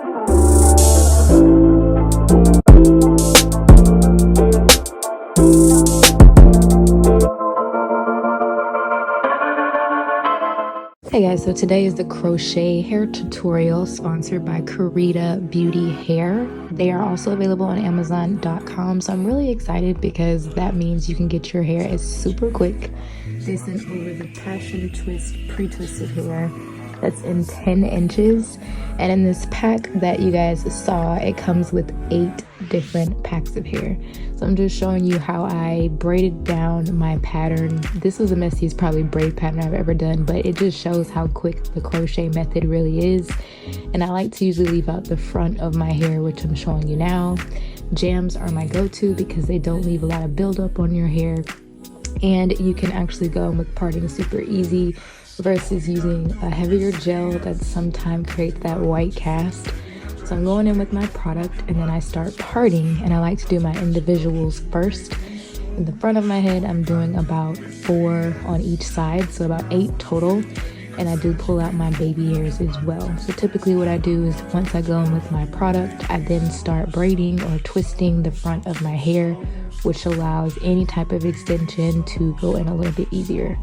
Hey guys, so today is the crochet hair tutorial sponsored by Karida Beauty Hair. They are also available on Amazon.com, so I'm really excited because that means you can get your hair as super quick. They sent over the Passion Twist pre-twisted hair that's in 10 inches, and in this pack that you guys saw, it comes with 8 different packs of hair. So I'm just showing you how I braided down my pattern. This was the messiest probably braid pattern I've ever done, but it just shows how quick the crochet method really is. And I like to usually leave out the front of my hair, which I'm showing you now. Jams are my go-to because they don't leave a lot of buildup on your hair, and you can actually go in with parting super easy versus using a heavier gel that sometimes creates that white cast. So I'm going in with my product and then I start parting, and I like to do my individuals first. In the front of my head, I'm doing about 4 on each side, so about 8 total. And I do pull out my baby hairs as well. So typically what I do is once I go in with my product, I then start braiding or twisting the front of my hair, which allows any type of extension to go in a little bit easier.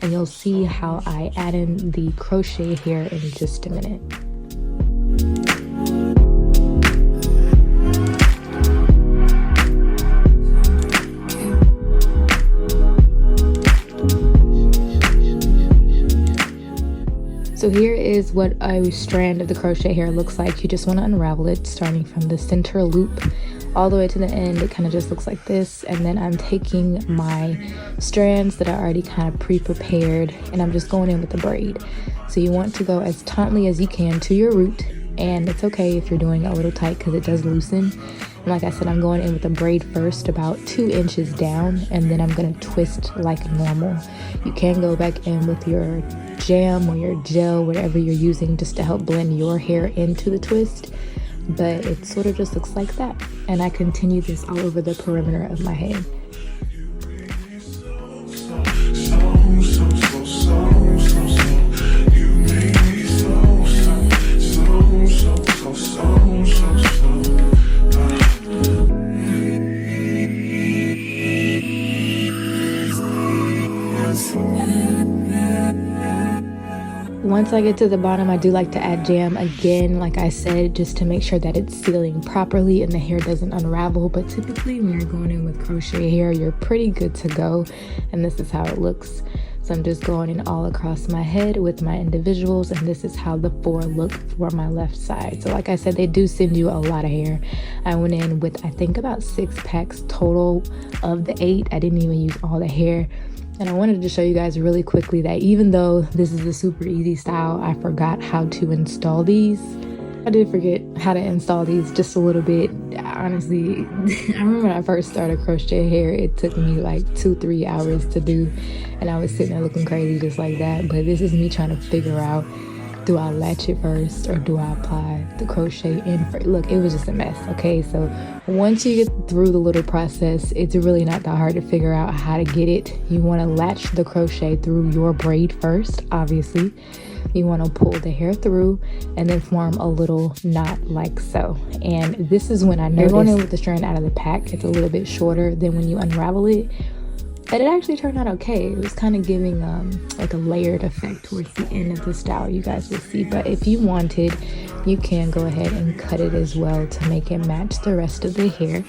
And you'll see how I add in the crochet hair in just a minute. So here is what a strand of the crochet hair looks like. You just want to unravel it starting from the center loop all the way to the end. It kind of just looks like this, and then I'm taking my strands that I already kind of pre-prepared and I'm just going in with the braid. So you want to go as tautly as you can to your root, and it's okay if you're doing it a little tight because it does loosen. And like I said, I'm going in with the braid first about 2 inches down, and then I'm going to twist like normal. You can go back in with your jam or your gel, whatever you're using, just to help blend your hair into the twist, but it sort of just looks like that. And I continue this all over the perimeter of my head. Once I get to the bottom, I do like to add jam again, like I said, just to make sure that it's sealing properly and the hair doesn't unravel. But typically when you're going in with crochet hair, you're pretty good to go, and this is how it looks. So I'm just going in all across my head with my individuals, and this is how the 4 look for my left side. So like I said, they do send you a lot of hair. I went in with I think about 6 packs total of the 8. I didn't even use all the hair. And I wanted to show you guys really quickly that even though this is a super easy style, I forgot how to install these. I did forget how to install these just a little bit. Honestly, I remember when I first started crochet hair, it took me like 2-3 hours to do, and I was sitting there looking crazy just like that. But this is me trying to figure out, do I latch it first or do I apply the crochet in first? Look, it was just a mess. Okay, so once you get through the little process, it's really not that hard to figure out how to get it. You want to latch the crochet through your braid first, obviously. You want to pull the hair through and then form a little knot like so. And this is when I noticed, going in with the strand out of the pack, it's a little bit shorter than when you unravel it. But it actually turned out okay. It was kind of giving like a layered effect towards the end of the style, you guys will see. But if you wanted, you can go ahead and cut it as well to make it match the rest of the hair.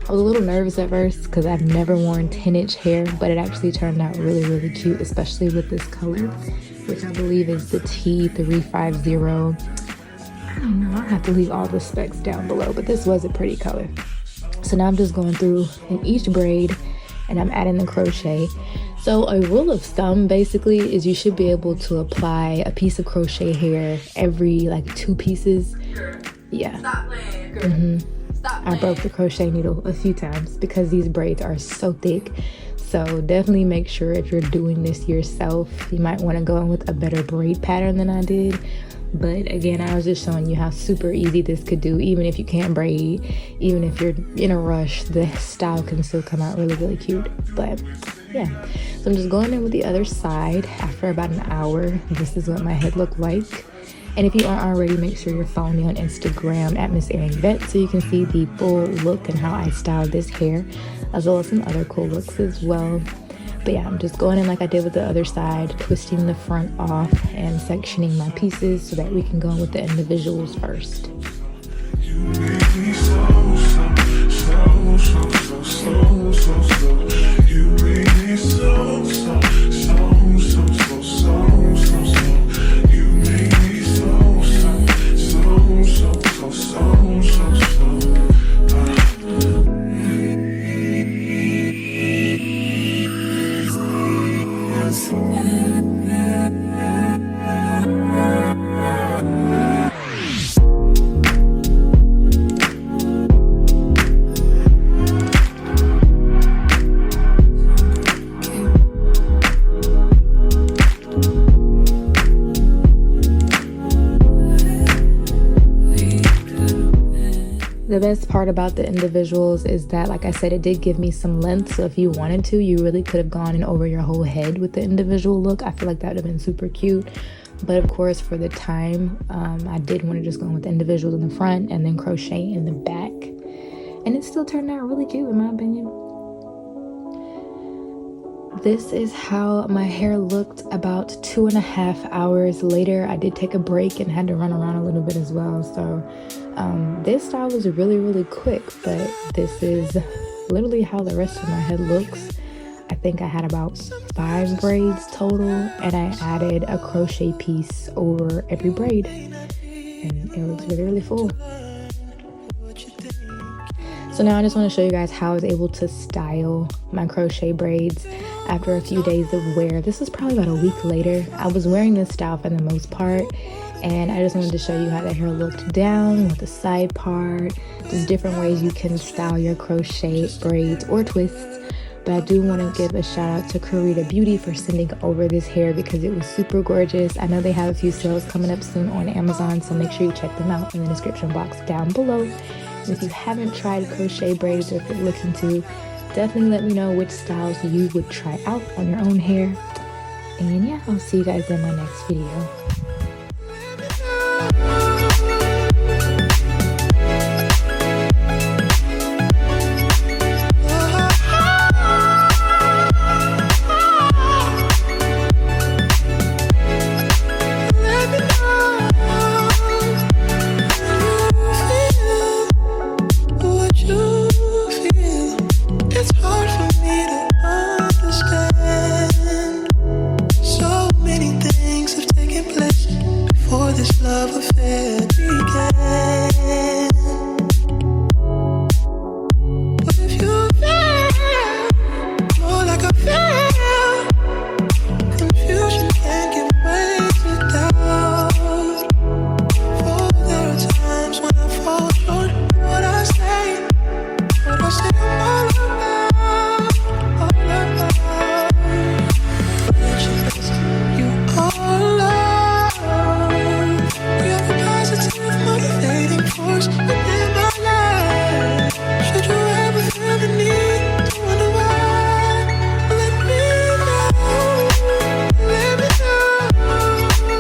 I was a little nervous at first because I've never worn 10-inch hair, but it actually turned out really, really cute, especially with this color, which I believe is the T350. I don't know, I'll have to leave all the specs down below, but this was a pretty color. So now I'm just going through in each braid and I'm adding the crochet. So a rule of thumb basically is you should be able to apply a piece of crochet hair every like 2 pieces. Yeah. Stop playing. I broke the crochet needle a few times because these braids are so thick. So definitely make sure if you're doing this yourself, you might want to go in with a better braid pattern than I did. But again, I was just showing you how super easy this could do. Even if you can't braid, even if you're in a rush, the style can still come out really, really cute. But yeah, so I'm just going in with the other side. After about an hour, this is what my head looked like. And if you aren't already, make sure you're following me on Instagram at MissErinYvette so you can see the full look and how I style this hair, as well as some other cool looks as well. But yeah, I'm just going in like I did with the other side, twisting the front off and sectioning my pieces so that we can go in with the individuals first. You make me so slow. You make me so slow. You make me so The best part about the individuals is that, like I said, it did give me some length. So if you wanted to, you really could have gone in over your whole head with the individual look. I feel like that would have been super cute. But of course, for the time, I did want to just go in with the individuals in the front and then crochet in the back. And it still turned out really cute in my opinion. This is how my hair looked about 2.5 hours later. I did take a break and had to run around a little bit as well. So this style was really quick, but this is literally how the rest of my head looks. I think I had about 5 braids total, and I added a crochet piece over every braid, and it looks really full. So now I just want to show you guys how I was able to style my crochet braids after a few days of wear. This is probably about a week later. I was wearing this style for the most part, and I just wanted to show you how the hair looked down with the side part, just different ways you can style your crochet braids or twists. But I do want to give a shout out to Karida Beauty for sending over this hair because it was super gorgeous. I know they have a few sales coming up soon on Amazon, so make sure you check them out in the description box down below. And if you haven't tried crochet braids or if you're looking to, definitely let me know which styles you would try out on your own hair. And yeah, I'll see you guys in my next video.